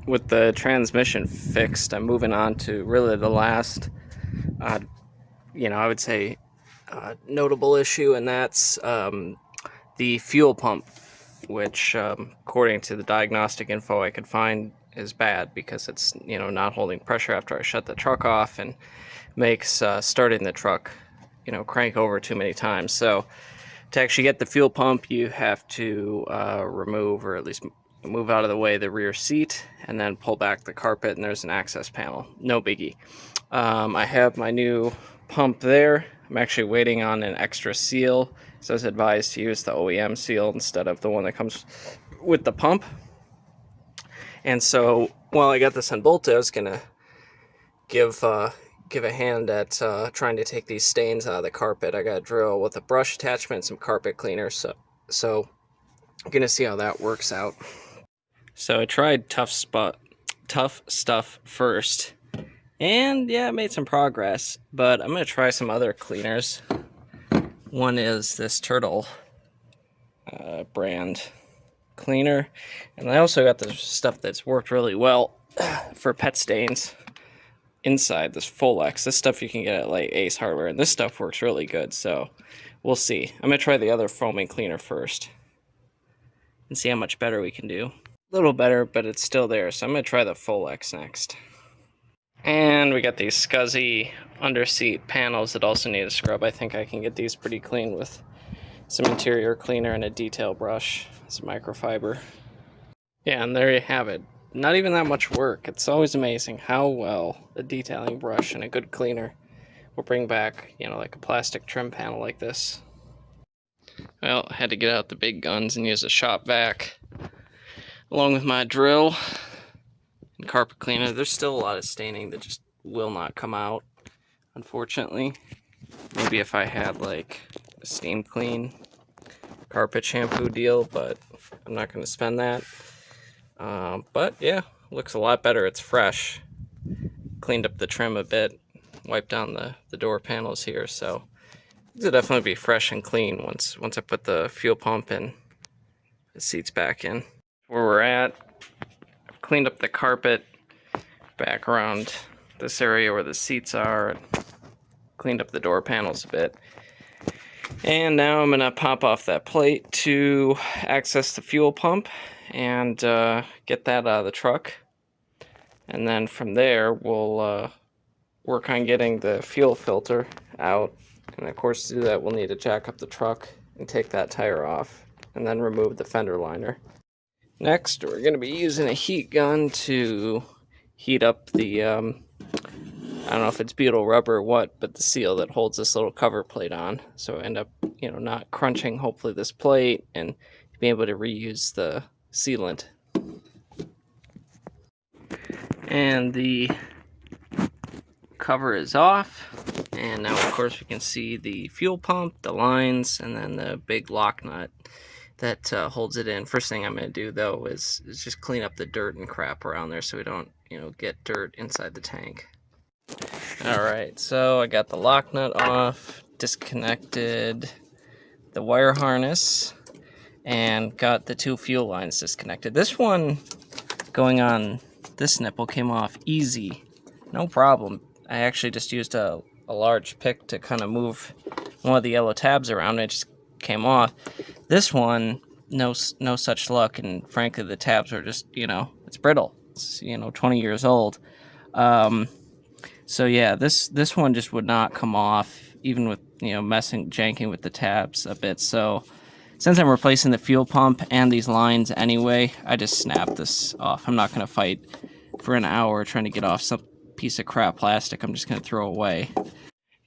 with the transmission fixed, I'm moving on to really the last, I would say, notable issue, and that's the fuel pump, which, according to the diagnostic info I could find, is bad because it's, not holding pressure after I shut the truck off and makes starting the truck, crank over too many times. So to actually get the fuel pump, you have to remove, or at least move out of the way, the rear seat, and then pull back the carpet, and there's an access panel. No biggie. I have my new pump there. I'm actually waiting on an extra seal, so I was advised to use the OEM seal instead of the one that comes with the pump. And so while I got this unbolted, I was gonna give a hand at trying to take these stains out of the carpet. I got a drill with a brush attachment and some carpet cleaner, so I'm gonna see how that works out. So I tried tough stuff first, and yeah, I made some progress, but I'm gonna try some other cleaners. One is this Turtle brand cleaner, and I also got the stuff that's worked really well for pet stains inside, this Full X. This stuff you can get at like Ace Hardware, and this stuff works really good, so we'll see. I'm gonna try the other foaming cleaner first and see how much better we can do. A little better, but it's still there, so I'm gonna try the Full X next. And we got these scuzzy underseat panels that also need a scrub. I think I can get these pretty clean with some interior cleaner and a detail brush, some microfiber. Yeah, and there you have it. Not even that much work. It's always amazing how well a detailing brush and a good cleaner will bring back, like a plastic trim panel like this. Well, I had to get out the big guns and use a shop vac along with my drill and carpet cleaner. There's still a lot of staining that just will not come out, unfortunately. Maybe if I had like a steam clean carpet shampoo deal, but I'm not going to spend that. But yeah, looks a lot better. It's fresh. Cleaned up the trim a bit, wiped down the door panels here, so it'll definitely be fresh and clean once I put the fuel pump and the seats back in. Where we're at, I've cleaned up the carpet back around this area where the seats are, cleaned up the door panels a bit. And now I'm going to pop off that plate to access the fuel pump and get that out of the truck. And then from there, we'll work on getting the fuel filter out. And of course, to do that, we'll need to jack up the truck and take that tire off, and then remove the fender liner. Next, we're going to be using a heat gun to heat up the, I don't know if it's butyl rubber or what, but the seal that holds this little cover plate on. So end up, not crunching, hopefully, this plate, and be able to reuse the sealant. And the cover is off, and now of course we can see the fuel pump, the lines, and then the big lock nut that holds it in. First thing I'm going to do though is just clean up the dirt and crap around there so we don't get dirt inside the tank. Alright, so I got the lock nut off, disconnected the wire harness, and got the two fuel lines disconnected. This one going on this nipple came off easy, no problem. I actually just used a large pick to kind of move one of the yellow tabs around, and it just came off. This one, no such luck, and frankly the tabs are just, it's brittle. It's 20 years old. So yeah, this one just would not come off, even with janking with the tabs a bit. So since I'm replacing the fuel pump and these lines anyway, I just snapped this off. I'm not going to fight for an hour trying to get off some piece of crap plastic I'm just going to throw away.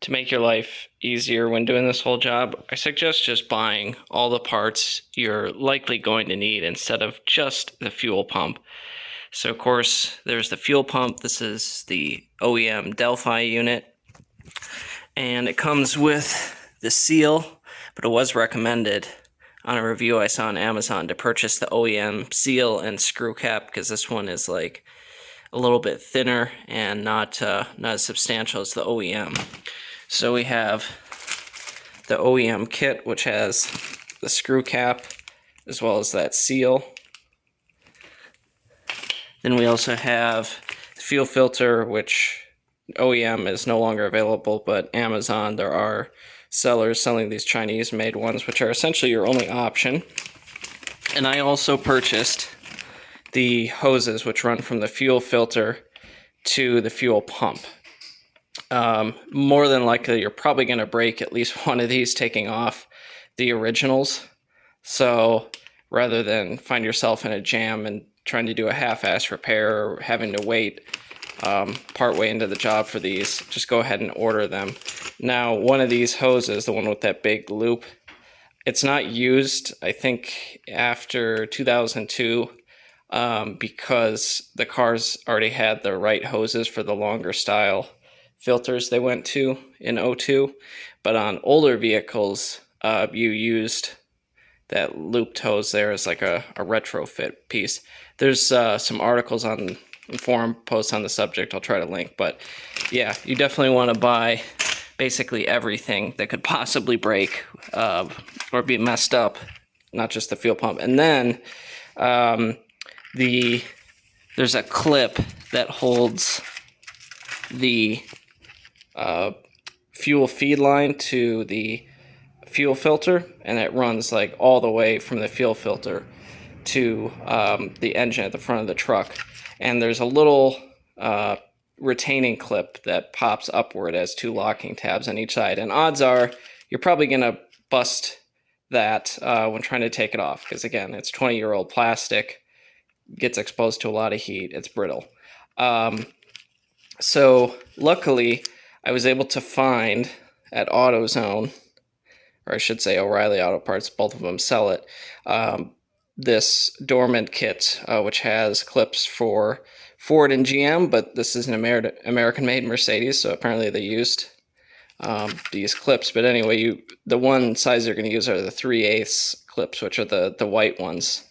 To make your life easier when doing this whole job, I suggest just buying all the parts you're likely going to need instead of just the fuel pump. So of course, there's the fuel pump. This is the OEM Delphi unit, and it comes with the seal, but it was recommended on a review I saw on Amazon to purchase the OEM seal and screw cap, because this one is like a little bit thinner and not as substantial as the OEM. So we have the OEM kit, which has the screw cap as well as that seal. Then we also have the fuel filter, which OEM is no longer available, but Amazon, there are sellers selling these Chinese-made ones, which are essentially your only option. And I also purchased the hoses, which run from the fuel filter to the fuel pump. More than likely, you're probably going to break at least one of these taking off the originals. So rather than find yourself in a jam and trying to do a half-ass repair or having to wait part way into the job for these, just go ahead and order them. Now, one of these hoses, the one with that big loop, it's not used, I think, after 2002 because the cars already had the right hoses for the longer style filters they went to in '02. But on older vehicles, you used that looped hose there as like a retrofit piece. There's some articles on forum posts on the subject I'll try to link, but yeah, you definitely want to buy basically everything that could possibly break or be messed up, not just the fuel pump. And then there's a clip that holds the fuel feed line to the fuel filter, and it runs like all the way from the fuel filter to the engine at the front of the truck. And there's a little retaining clip that pops upward as two locking tabs on each side. And odds are you're probably going to bust that when trying to take it off, because again, it's 20-year-old plastic, gets exposed to a lot of heat, it's brittle. So luckily, I was able to find at Autozone, or I should say O'Reilly Auto Parts, both of them sell it, this dormant kit, which has clips for Ford and GM, but this is an American-made Mercedes, so apparently they used these clips. But anyway, the one size you're going to use are the 3/8 clips, which are the white ones,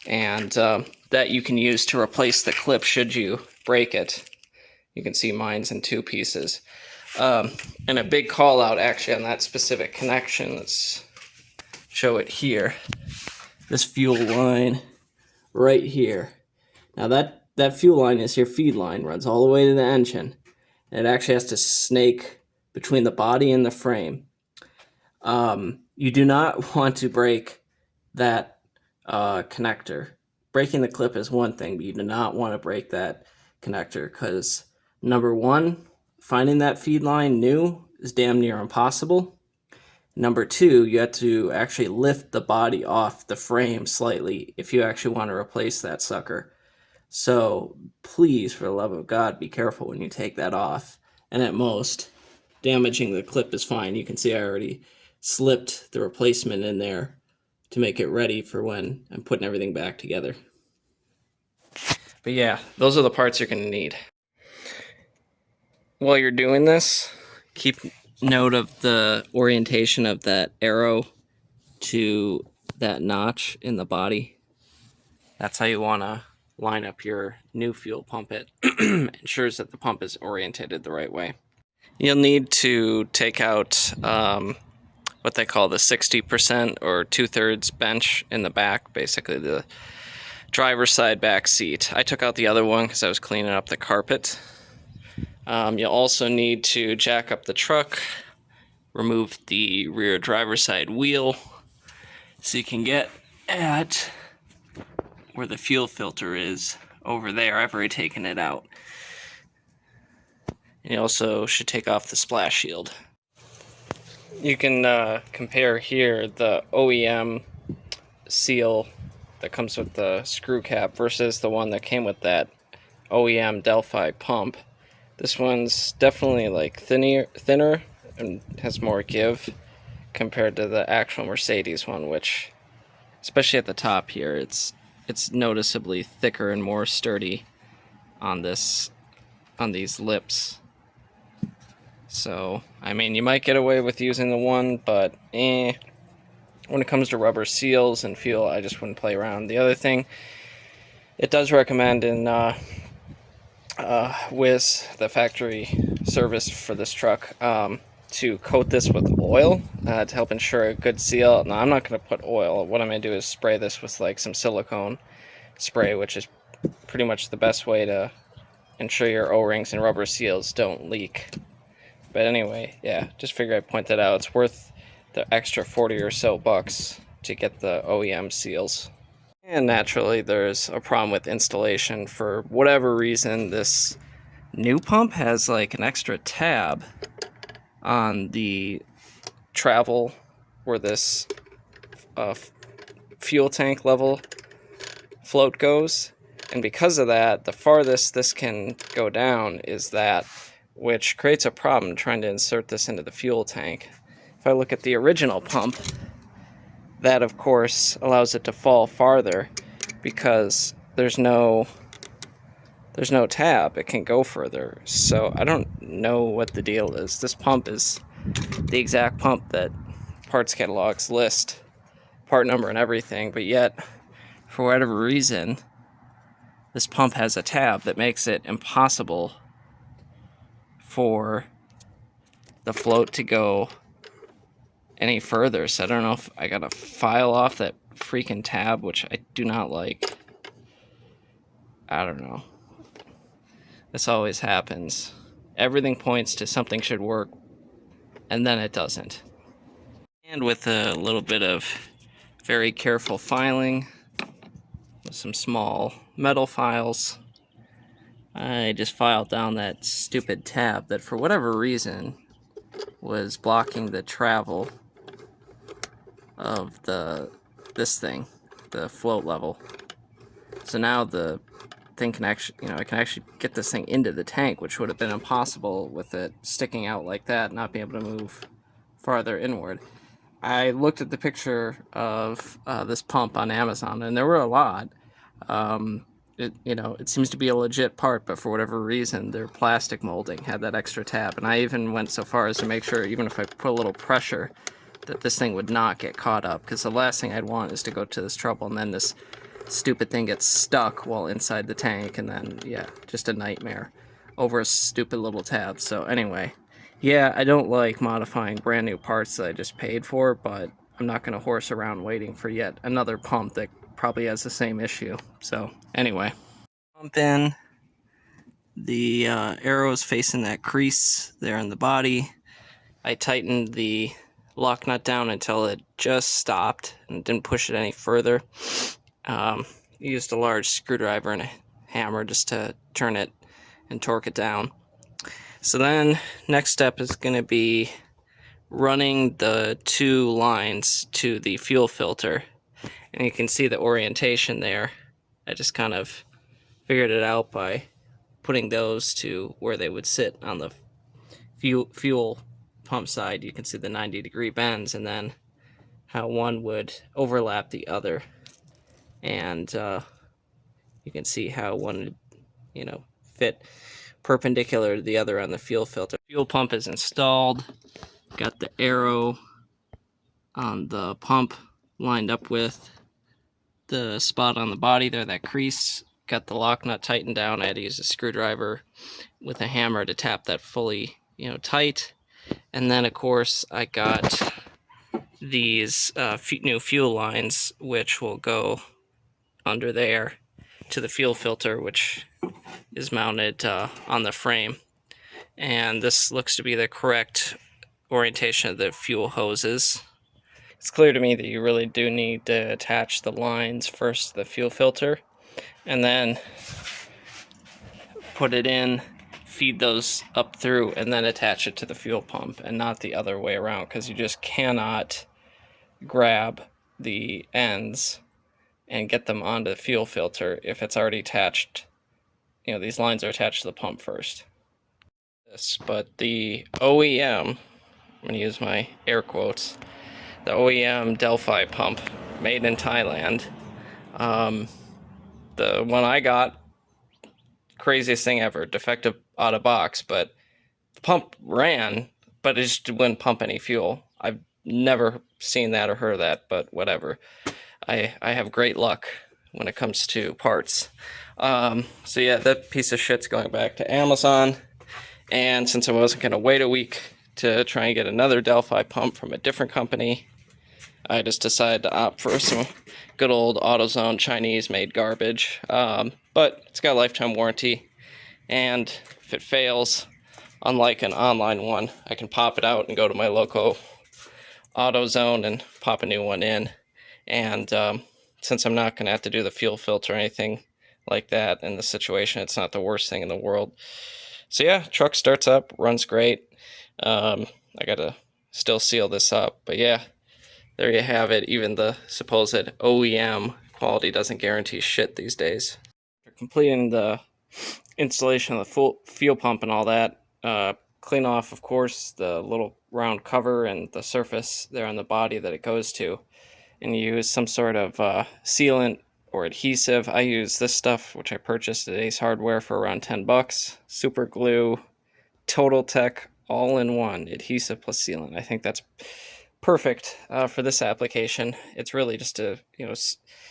and that you can use to replace the clip should you break it. You can see mine's in two pieces. And a big call out actually on that specific connection. Let's show it here. This fuel line right here. Now that fuel line is your feed line, runs all the way to the engine. And it actually has to snake between the body and the frame. You do not want to break that connector. Breaking the clip is one thing, but you do not want to break that connector because, number one, finding that feed line new is damn near impossible. Number two, you have to actually lift the body off the frame slightly if you actually want to replace that sucker. So please, for the love of God, be careful when you take that off. And at most, damaging the clip is fine. You can see I already slipped the replacement in there to make it ready for when I'm putting everything back together. But yeah, those are the parts you're going to need. While you're doing this, keep note of the orientation of that arrow to that notch in the body. That's how you want to line up your new fuel pump. It ensures that the pump is orientated the right way. You'll need to take out what they call the 60% or 2/3 bench in the back, basically the driver's side back seat. I took out the other one because I was cleaning up the carpet. You'll also need to jack up the truck, remove the rear driver's side wheel so you can get at where the fuel filter is over there. I've already taken it out. And you also should take off the splash shield. You can compare here the OEM seal that comes with the screw cap versus the one that came with that OEM Delphi pump. This one's definitely like thinner and has more give compared to the actual Mercedes one, which, especially at the top here, it's noticeably thicker and more sturdy on these lips. So, I mean, you might get away with using the one, but when it comes to rubber seals and fuel, I just wouldn't play around. The other thing, it does recommend in Wiz, the factory service for this truck, to coat this with oil to help ensure a good seal. Now, I'm not going to put oil. What I'm going to do is spray this with like some silicone spray, which is pretty much the best way to ensure your O-rings and rubber seals don't leak. But anyway, yeah, just figure I'd point that out. It's worth the extra 40 or so bucks to get the OEM seals. And naturally, there's a problem with installation. For whatever reason, this new pump has like an extra tab on the travel where this fuel tank level float goes. And because of that, the farthest this can go down is that, which creates a problem trying to insert this into the fuel tank. If I look at the original pump, that of course allows it to fall farther because there's no tab. It can go further. So I don't know what the deal is. This pump is the exact pump that parts catalogs list, part number and everything, but yet for whatever reason this pump has a tab that makes it impossible for the float to go any further. So I don't know if I gotta file off that freaking tab, which I do not like. I don't know. This always happens. Everything points to something should work, and then it doesn't. And with a little bit of very careful filing, with some small metal files, I just filed down that stupid tab that for whatever reason was blocking the travel of this thing, the float level. So now the thing can actually, I can actually get this thing into the tank, which would have been impossible with it sticking out like that, not being able to move farther inward. I looked at the picture of this pump on Amazon, and there were a lot. It seems to be a legit part, but for whatever reason, their plastic molding had that extra tab. And I even went so far as to make sure, even if I put a little pressure, that this thing would not get caught up. Because the last thing I'd want is to go to this trouble, and then this stupid thing gets stuck while inside the tank, and then, yeah, just a nightmare over a stupid little tab. So anyway, yeah, I don't like modifying brand new parts that I just paid for, but I'm not going to horse around waiting for yet another pump that probably has the same issue. So anyway, pump in, the arrows facing that crease there in the body. I tightened the lock nut down until it just stopped and didn't push it any further. Used a large screwdriver and a hammer just to turn it and torque it down. So then next step is going to be running the two lines to the fuel filter, and you can see the orientation there. I just kind of figured it out by putting those to where they would sit on the fuel pump side. You can see the 90-degree bends, and then how one would overlap the other, and you can see how one would fit perpendicular to the other on the fuel filter. Fuel pump is installed. Got the arrow on the pump lined up with the spot on the body there, that crease. Got the lock nut tightened down. I had to use a screwdriver with a hammer to tap that fully, tight. And then, of course, I got these new fuel lines, which will go under there to the fuel filter, which is mounted on the frame. And this looks to be the correct orientation of the fuel hoses. It's clear to me that you really do need to attach the lines first to the fuel filter, and then put it in, feed those up through, and then attach it to the fuel pump, and not the other way around, because you just cannot grab the ends and get them onto the fuel filter if it's already attached. These lines are attached to the pump first. But the OEM, I'm going to use my air quotes, the OEM Delphi pump made in Thailand, the one I got, craziest thing ever, defective out of box, but the pump ran, but it just wouldn't pump any fuel. I've never seen that or heard of that, but whatever. I have great luck when it comes to parts. So yeah, that piece of shit's going back to Amazon, and since I wasn't going to wait a week to try and get another Delphi pump from a different company, I just decided to opt for some good old AutoZone Chinese-made garbage. but it's got a lifetime warranty, and if it fails, unlike an online one, I can pop it out and go to my local Autozone and pop a new one in. And since I'm not going to have to do the fuel filter or anything like that in the situation, it's not the worst thing in the world. So yeah, truck starts up, runs great. I got to still seal this up, but yeah, there you have it. Even the supposed OEM quality doesn't guarantee shit these days. After completing the installation of the full fuel pump and all that, clean off, of course, the little round cover and the surface there on the body that it goes to, and you use some sort of sealant or adhesive. I use this stuff, which I purchased at Ace Hardware for around $10. Super glue, Total Tech, all-in-one adhesive plus sealant. I think that's perfect for this application. It's really just to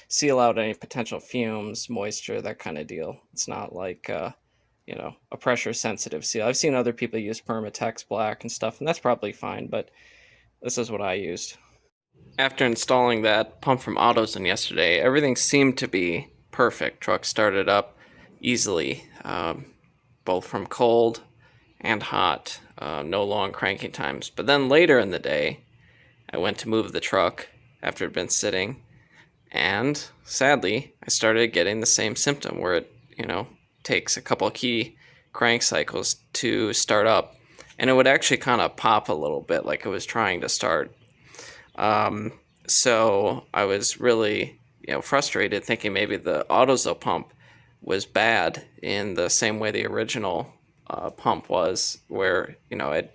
seal out any potential fumes, moisture, that kind of deal. It's not like a pressure sensitive seal. I've seen other people use Permatex Black and stuff, and that's probably fine, but this is what I used. After installing that pump from Autozone yesterday, everything seemed to be perfect. Truck started up easily, both from cold and hot, no long cranking times. But then later in the day, I went to move the truck after it had been sitting, and sadly, I started getting the same symptom where it, takes a couple of key crank cycles to start up, and it would actually kind of pop a little bit like it was trying to start. So I was really, frustrated, thinking maybe the Autozone pump was bad in the same way the original pump was, where it'd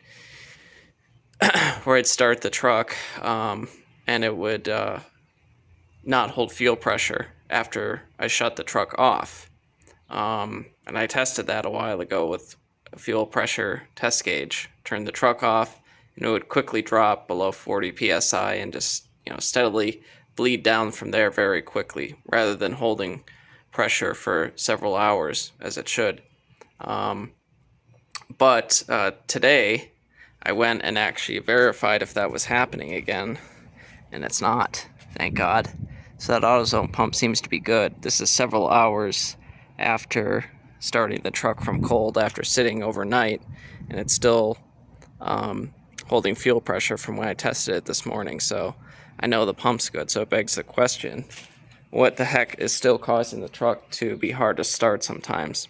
start the truck and it would not hold fuel pressure after I shut the truck off. And I tested that a while ago with a fuel pressure test gauge. Turned the truck off, and it would quickly drop below 40 psi and just steadily bleed down from there very quickly, rather than holding pressure for several hours as it should. But today I went and actually verified if that was happening again, and it's not, thank God. So that Autozone pump seems to be good. This is several hours after starting the truck from cold after sitting overnight, and it's still holding fuel pressure from when I tested it this morning. So I know the pump's good. So it begs the question, what the heck is still causing the truck to be hard to start sometimes?